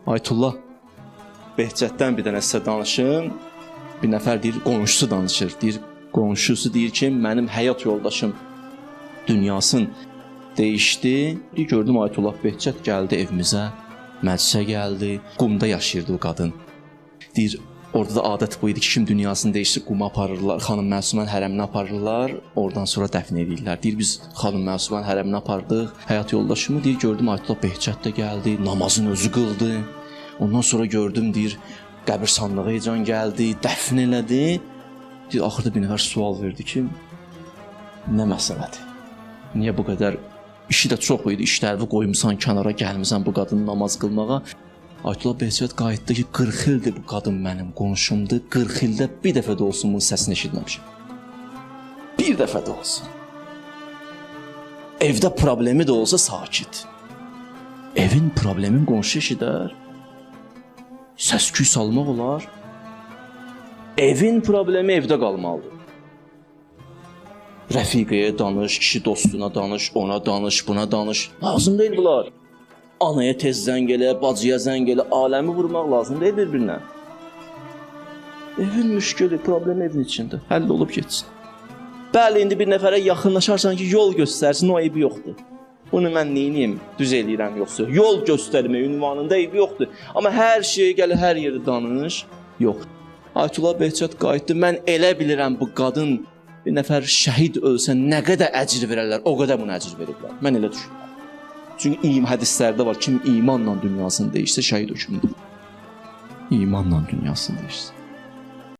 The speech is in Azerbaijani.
Aytullah Behçətdən bir dənə sizə danışım. Bir nəfər deyir, qonşusu danışır. Qonşusu deyir ki, mənim həyat yoldaşım dünyasını dəyişdi. Gördüm Aytullah Behçət gəldi evimizə, məclisə gəldi. Qumda yaşayırdı o qadın. Deyir, orada da adət bu idi ki, kim dünyasını dəyişdi, quma aparırlar, xanım Məsumən hərəminə aparırlar, oradan sonra dəfn edirlər. Deyir, biz xanım Məsumən hərəminə apardıq, həyat yoldaşımı deyir, gördüm Aytullah Behçət də gəldi, namazını özü qıldı. Ondan sonra gördüm, deyir, qəbirstanlığa can gəldi, dəfn elədi. Deyir, axırda bir nəfər sual verdi ki, nə məsələdir? Niyə bu qədər işi də çox idi, işlərini qoymusan kənara, gəlmisən bu qadının namaz qılmağa? Aytullah Behçət qayıtdı ki, 40 ildir bu qadın mənim qonşumdur, 40 ildə bir dəfə də olsun bunun səsini eşitməmişim. Bir dəfə də olsun. Evdə problemi də olsa sakit. Evin problemin qonşu eşidər. Səs-küy salmaq olar. Evin problemi evdə qalmalıdır. Rəfiqəyə danış, kişi dostuna danış, ona danış, buna danış. Lazım deyil bunlar. Anaya tez zəng elə, bacıya zəng elə, aləmi vurmaq lazım deyil bir-birinə. Evin müşkülü, problemi evin içində. Həll olub getsin. Bəli, indi bir nəfərə yaxınlaşarsan ki, yol göstərsin, o eybi yoxdur. Bunu mən neyiniyim, düz eləyirəm yoxsa? Yol göstərmə ünvanında eybi yoxdur. Amma hər şeyi gəlir, hər yerdə danış, yox. Aytullah Behçət qayıtdı, mən elə bilirəm bu qadın bir nəfər şəhid ölsə nə qədər əcr verərlər, o qədər bunu əcr veriblər. Mən elə düşünürəm. Çünki hədislərdə var, kim imanla dünyasını dəyişsə şəhid hökmüdür. İmanla dünyasını dəyişsə.